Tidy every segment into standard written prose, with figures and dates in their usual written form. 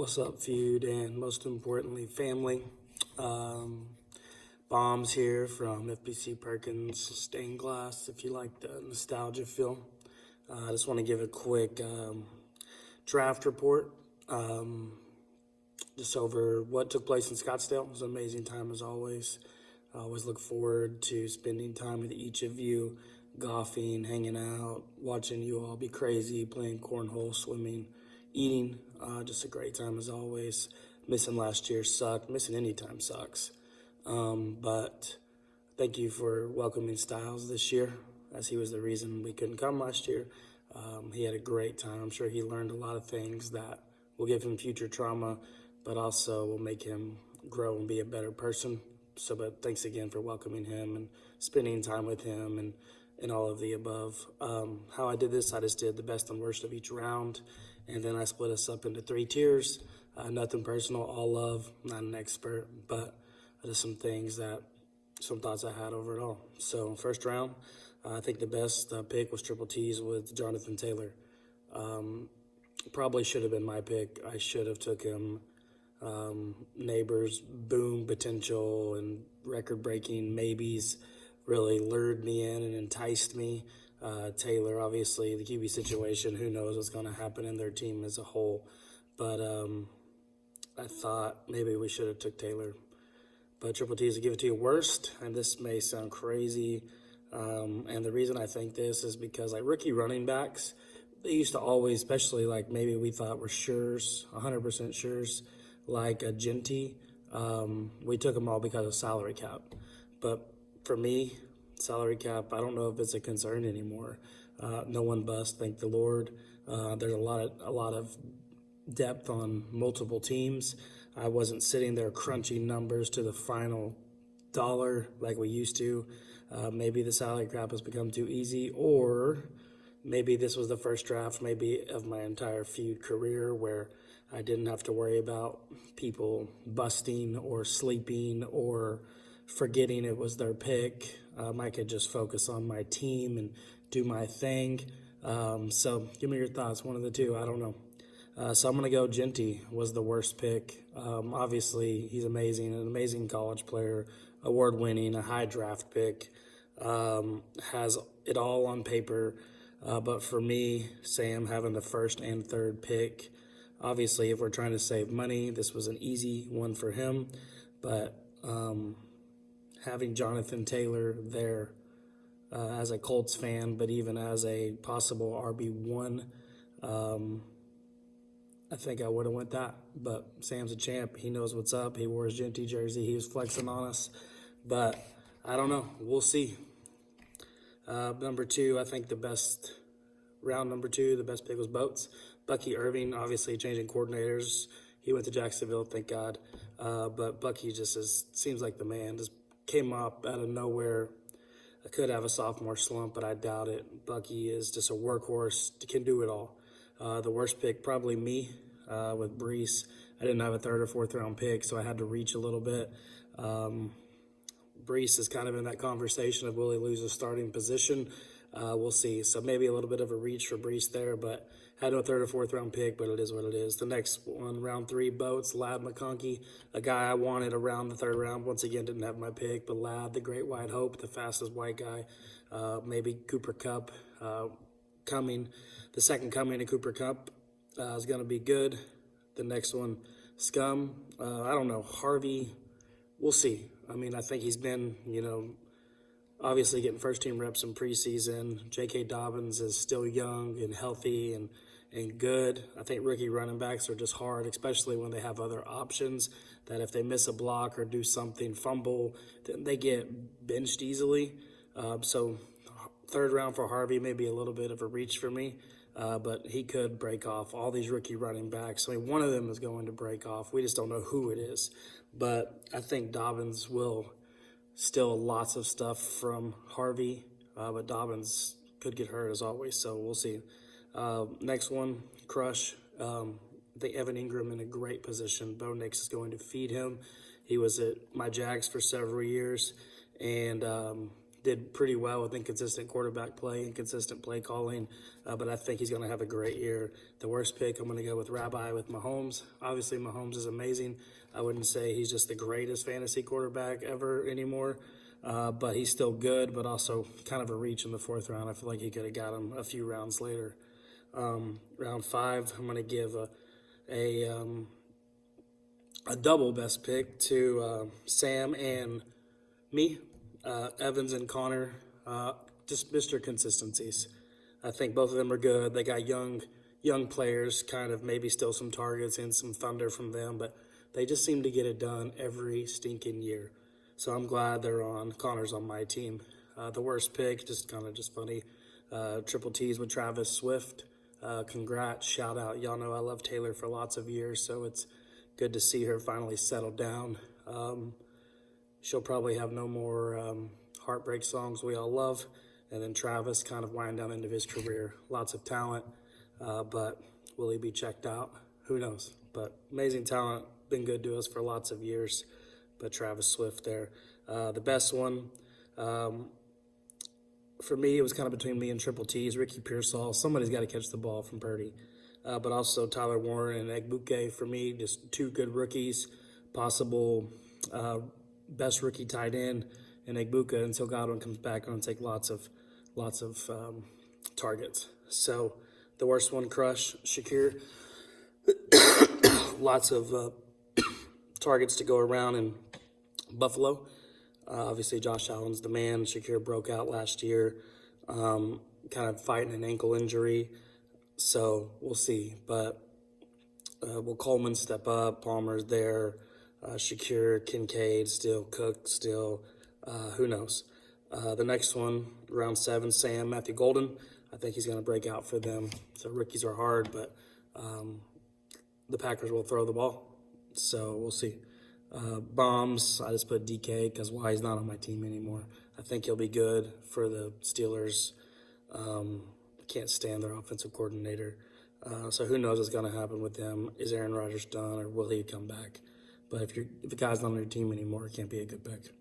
What's up, feud, and most importantly, family? Bombs here from FBC Perkins Stained Glass, if you like the nostalgia feel. I just want to give a quick draft report just over what took place in Scottsdale. It was an amazing time as always. I always look forward to spending time with each of you, golfing, hanging out, watching you all be crazy, playing cornhole, swimming, eating. Just a great time as always. Missing last year sucked. Missing any time sucks. But thank you for welcoming Styles this year, as he was the reason we couldn't come last year. He had a great time. I'm sure he learned a lot of things that will give him future trauma, but also will make him grow and be a better person. But thanks again for welcoming him and spending time with him and all of the above. How I did this, I just did the best and worst of each round, and then I split us up into 3 tiers. Nothing personal, all love, not an expert, but just some thoughts I had over it all. So first round, I think the best pick was Triple T's with Jonathan Taylor. Probably should have been my pick. I should have took him. Neighbors, boom potential and record-breaking maybes really lured me in and enticed me. Taylor, obviously, the QB situation, who knows what's going to happen in their team as a whole. But I thought maybe we should have took Taylor. But Triple T is to give it to you worst, and this may sound crazy. And the reason I think this is because, like, rookie running backs, they used to always, especially like maybe we thought were sures, 100% sures, like a Genty. We took them all because of salary cap. But for me, salary cap, I don't know if it's a concern anymore. No one bust, thank the Lord. There's a lot of depth on multiple teams. I wasn't sitting there crunching numbers to the final dollar like we used to. Maybe the salary cap has become too easy, or maybe this was the first draft maybe of my entire feud career where I didn't have to worry about people busting or sleeping or forgetting it was their pick. I could just focus on my team and do my thing. So give me your thoughts, one of the two, I don't know. So I'm going to go Genty was the worst pick. Obviously, he's amazing, an amazing college player, award-winning, a high draft pick, has it all on paper. But for me, Sam having the first and third pick, obviously, if we're trying to save money, this was an easy one for him. But having Jonathan Taylor there as a Colts fan, but even as a possible RB1, I think I would have went that. But Sam's a champ. He knows what's up. He wore his Genty jersey. He was flexing on us. But I don't know. We'll see. Number 2, I think round number 2, the best pick was Boats. Bucky Irving, obviously changing coordinators. He went to Jacksonville, thank God. But Bucky just seems like the man. Just came up out of nowhere. I could have a sophomore slump, but I doubt it. Bucky is just a workhorse, can do it all. The worst pick, probably me with Brees. I didn't have a 3rd or 4th round pick, so I had to reach a little bit. Brees is kind of in that conversation of will he lose his starting position. We'll see. So maybe a little bit of a reach for Brees there, but had no 3rd or 4th round pick, but it is what it is. The next one, round 3, Boats, Ladd McConkey, a guy I wanted around the 3rd round. Once again, didn't have my pick, but Ladd, the great white hope, the fastest white guy. Maybe Cooper Kupp coming. The second coming of Cooper Kupp is going to be good. The next one, Scum. I don't know. Harvey, we'll see. I mean, I think he's been, obviously getting first-team reps in preseason. J.K. Dobbins is still young and healthy and good. I think rookie running backs are just hard, especially when they have other options that if they miss a block or do something, fumble, then they get benched easily. So 3rd round for Harvey may be a little bit of a reach for me, but he could break off all these rookie running backs. I mean, one of them is going to break off. We just don't know who it is. But I think Dobbins will still lots of stuff from Harvey, but Dobbins could get hurt as always, so we'll see. Next one, Crush. I think Evan Ingram in a great position. Bo Nix is going to feed him. He was at my Jags for several years, and did pretty well with inconsistent quarterback play, inconsistent play calling, but I think he's going to have a great year. The worst pick, I'm going to go with Rabbi with Mahomes. Obviously, Mahomes is amazing. I wouldn't say he's just the greatest fantasy quarterback ever anymore, but he's still good, but also kind of a reach in the 4th round. I feel like he could have got him a few rounds later. Round 5, I'm going to give a double best pick to Sam and me. Evans and Connor, just Mr. Consistencies. I think both of them are good. They got young players, kind of maybe still some targets and some thunder from them, but they just seem to get it done every stinking year. So I'm glad they're on. Connor's on my team. The worst pick, just funny. Triple T's with Travis Swift. Congrats, shout out. Y'all know I love Taylor for lots of years, so it's good to see her finally settle down. She'll probably have no more heartbreak songs we all love. And then Travis kind of wind down into his career. Lots of talent, but will he be checked out? Who knows? But amazing talent, been good to us for lots of years. But Travis Swift there. The best one, for me, it was kind of between me and Triple T's. Ricky Pearsall, somebody's got to catch the ball from Purdy. But also Tyler Warren and Egbuke for me, just 2 good rookies. Possible best rookie tight end and Egbuka until Godwin comes back. Going to take lots of targets. So the worst one, crush, Shakir. Lots of targets to go around in Buffalo. Obviously, Josh Allen's the man. Shakir broke out last year, kind of fighting an ankle injury. So we'll see. But will Coleman step up? Palmer's there. Shakir, Kincaid, still Cook, still. Who knows? The next one, round 7, Sam, Matthew Golden. I think he's going to break out for them. So rookies are hard, but the Packers will throw the ball. So we'll see. Bombs, I just put DK because why he's not on my team anymore. I think he'll be good for the Steelers. Can't stand their offensive coordinator. So who knows what's going to happen with them. Is Aaron Rodgers done or will he come back? But if the guy's not on your team anymore, it can't be a good pick.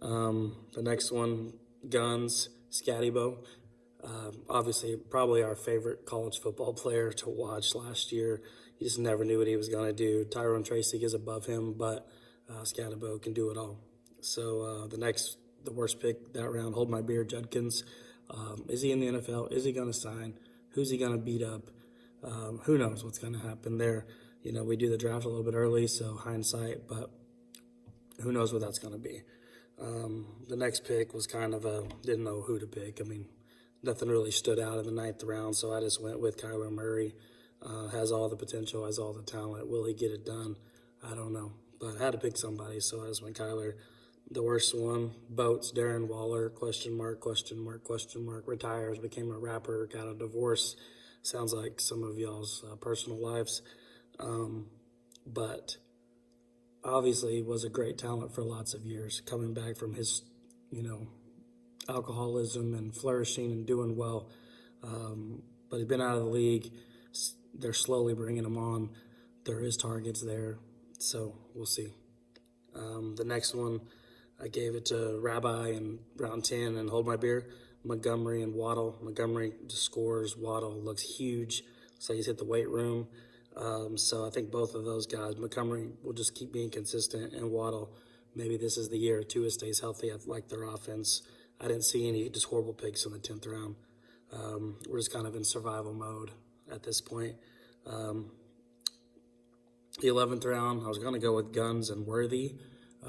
The next one, Guns, Scattybo. Obviously, probably our favorite college football player to watch last year. You just never knew what he was going to do. Tyrone Tracy is above him, but Scattybo can do it all. So the worst pick that round, Hold My Beer, Judkins. Is he in the NFL? Is he going to sign? Who's he going to beat up? Who knows what's going to happen there? You know, we do the draft a little bit early, so hindsight, but who knows what that's going to be. The next pick was kind of didn't know who to pick. I mean, nothing really stood out in the 9th round, so I just went with Kyler Murray. Has all the potential, has all the talent. Will he get it done? I don't know. But I had to pick somebody, so I just went Kyler. The worst one, Boats, Darren Waller, question mark, retires, became a rapper, got a divorce. Sounds like some of y'all's personal lives. But obviously was a great talent for lots of years, coming back from his, alcoholism and flourishing and doing well. But he's been out of the league. They're slowly bringing him on. There is targets there, so we'll see. The next one, I gave it to Rabbi in round 10 and Hold My Beer, Montgomery and Waddle. Montgomery just scores. Waddle looks huge. So he's hit the weight room. So I think both of those guys, Montgomery will just keep being consistent, and Waddle, maybe this is the year Tua stays healthy. I like their offense. I didn't see any just horrible picks in the 10th round. We're just kind of in survival mode at this point. The 11th round, I was going to go with Guns and Worthy,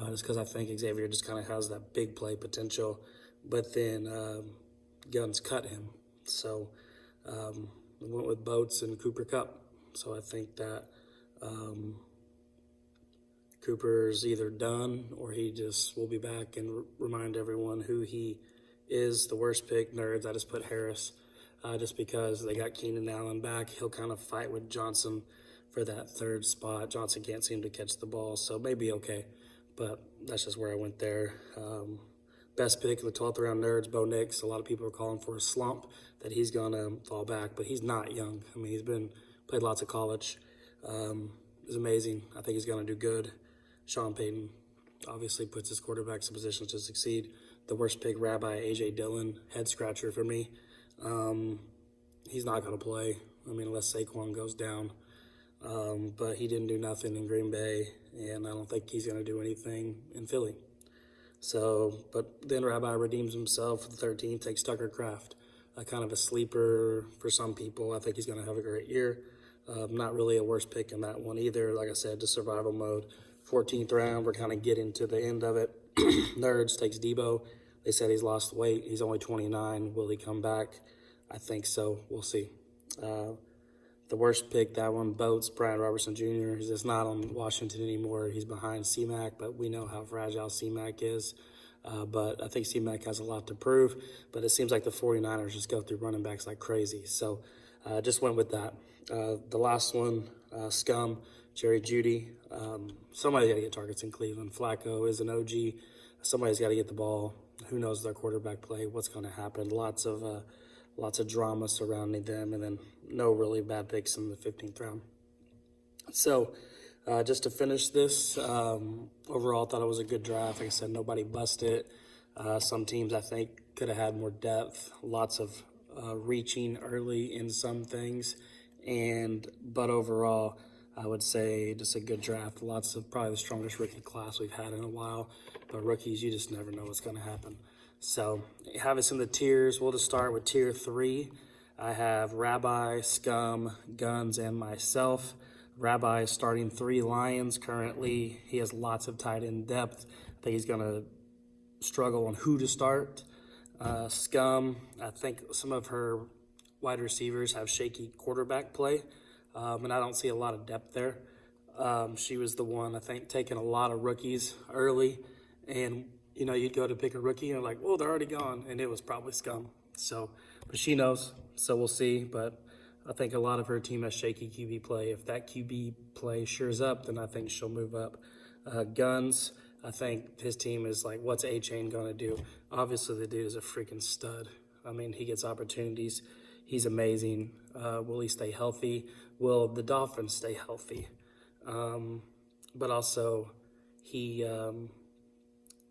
just because I think Xavier just kind of has that big play potential. But then Guns cut him. So I went with Boats and Cooper Kupp. So I think that Cooper's either done or he just will be back and remind everyone who he is. The worst pick, nerds, I just put Harris just because they got Keenan Allen back. He'll kind of fight with Johnson for that 3rd spot. Johnson can't seem to catch the ball, so maybe okay. But that's just where I went there. Best pick in the 12th round, nerds, Bo Nix. A lot of people are calling for a slump, that he's going to fall back, but he's not young. I mean, played lots of college. Is amazing. I think he's going to do good. Sean Payton obviously puts his quarterbacks in positions to succeed. the worst pick, Rabbi A.J. Dillon, head scratcher for me. He's not going to play, unless Saquon goes down. But he didn't do nothing in Green Bay, and I don't think he's going to do anything in Philly. So, but then Rabbi redeems himself for the 13th, takes Tucker Kraft, kind of a sleeper for some people. I think he's going to have a great year. Not really a worst pick in that one either. Like I said, just survival mode. 14th round, we're kind of getting to the end of it. Nerds takes Debo. They said he's lost weight. He's only 29. Will he come back? I think so. We'll see. The worst pick, that one, Boats, Brian Robertson Jr. He's just not on Washington anymore. He's behind C-Mac, but we know how fragile C-Mac is. But I think C-Mac has a lot to prove. But it seems like the 49ers just go through running backs like crazy. So just went with that. The last one, Scum, Jerry Jeudy. Somebody's got to get targets in Cleveland. Flacco is an OG. Somebody's got to get the ball. Who knows their quarterback play, what's going to happen. Lots of drama surrounding them, and then no really bad picks in the 15th round. So just to finish this, overall, I thought it was a good draft. Like I said, nobody busted. Some teams, I think, could have had more depth, lots of reaching early in some things. But overall, I would say just a good draft. Lots of probably the strongest rookie class we've had in a while. But rookies, you just never know what's going to happen. So have us in the tiers. We'll just start with tier 3. I have Rabbi, Scum, Guns, and myself. Rabbi is starting 3 Lions currently. He has lots of tight end depth. I think he's going to struggle on who to start. Scum, I think some of her wide receivers have shaky quarterback play, and I don't see a lot of depth there. She was the one, I think, taking a lot of rookies early, and you'd go to pick a rookie and you're like, well, they're already gone, and it was probably Scum. So, but she knows, so we'll see. But I think a lot of her team has shaky QB play. If that QB play shores up, then I think she'll move up. Guns, I think his team is like, what's A-Chain going to do? Obviously, the dude is a freaking stud. He gets opportunities. He's amazing. Will he stay healthy? Will the Dolphins stay healthy? But also,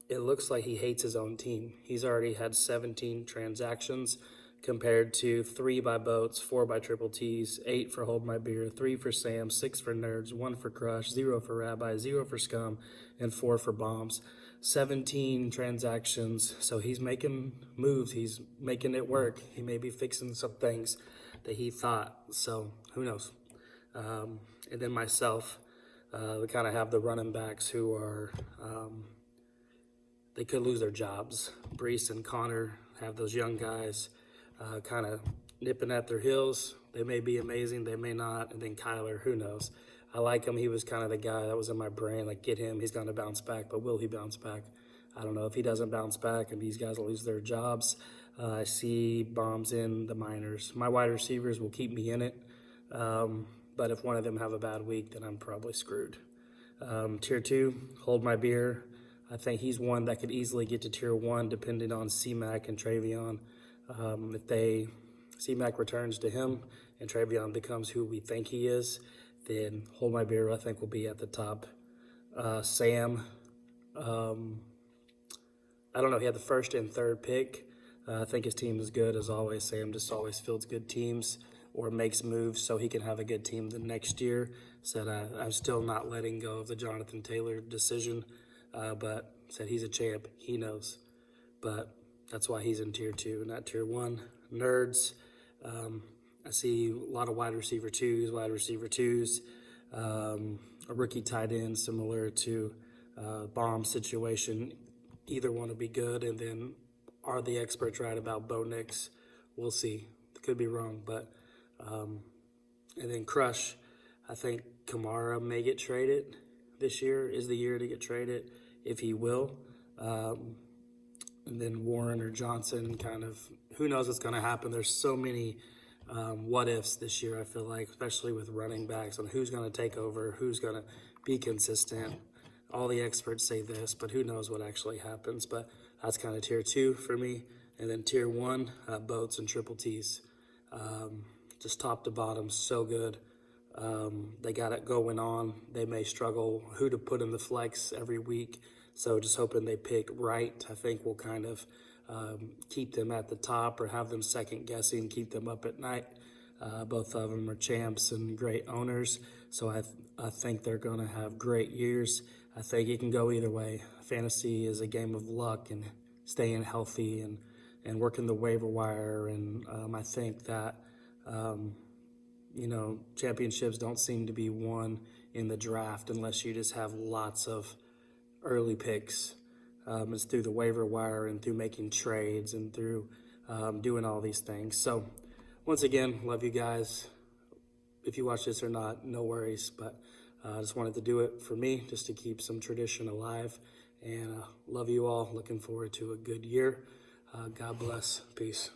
it looks like he hates his own team. He's already had 17 transactions compared to 3 by Boats, 4 by Triple T's, 8 for Hold My Beer, 3 for Sam, 6 for Nerds, 1 for Crush, 0 for Rabbi, 0 for Scum, and 4 for Bombs. 17 transactions, so he's making moves. He's making it work. He may be fixing some things that he thought, so who knows. And then myself, we kind of have the running backs who are, they could lose their jobs. Brees and Connor have those young guys kind of nipping at their heels. They may be amazing, they may not. And then Kyler, who knows? I like him. He was kind of the guy that was in my brain, like, get him, he's going to bounce back. But will he bounce back? I don't know. If he doesn't bounce back and these guys lose their jobs, I see Bombs in the minors. My wide receivers will keep me in it. But if one of them have a bad week, then I'm probably screwed. Tier 2, Hold My Beer. I think he's one that could easily get to tier 1 depending on C-Mac and Travion. If C-Mac returns to him and Travion becomes who we think he is, then Hold My Beer, I think, will be at the top. Sam, I don't know. He had the first and third pick. I think his team is good, as always. Sam just always fields good teams or makes moves so he can have a good team the next year. Said I'm still not letting go of the Jonathan Taylor decision, but said he's a champ. He knows. But that's why he's in tier 2, not tier 1. Nerds, I see a lot of wide receiver twos, a rookie tight end similar to Bomb situation. Either one would be good. And then are the experts right about Bo Nix? We'll see. Could be wrong, but and then Crush, I think Kamara may get traded this year. Is the year to get traded if he will. And then Warren or Johnson, kind of, who knows what's going to happen. There's so many what ifs this year, I feel like, especially with running backs on who's going to take over, who's going to be consistent. All the experts say this, but who knows what actually happens. But that's kind of tier 2 for me. And then tier 1, Boats and Triple T's. Just top to bottom, so good. They got it going on. They may struggle who to put in the flex every week. So just hoping they pick right, I think will kind of keep them at the top or have them second guessing, keep them up at night. Both of them are champs and great owners, so I think they're going to have great years. I think it can go either way. Fantasy is a game of luck and staying healthy and working the waiver wire, and I think that championships don't seem to be won in the draft unless you just have lots of early picks. It's through the waiver wire and through making trades and through doing all these things. So once again, love you guys. If you watch this or not, no worries, but I just wanted to do it for me, just to keep some tradition alive. And love you all. Looking forward to a good year. God bless. Peace.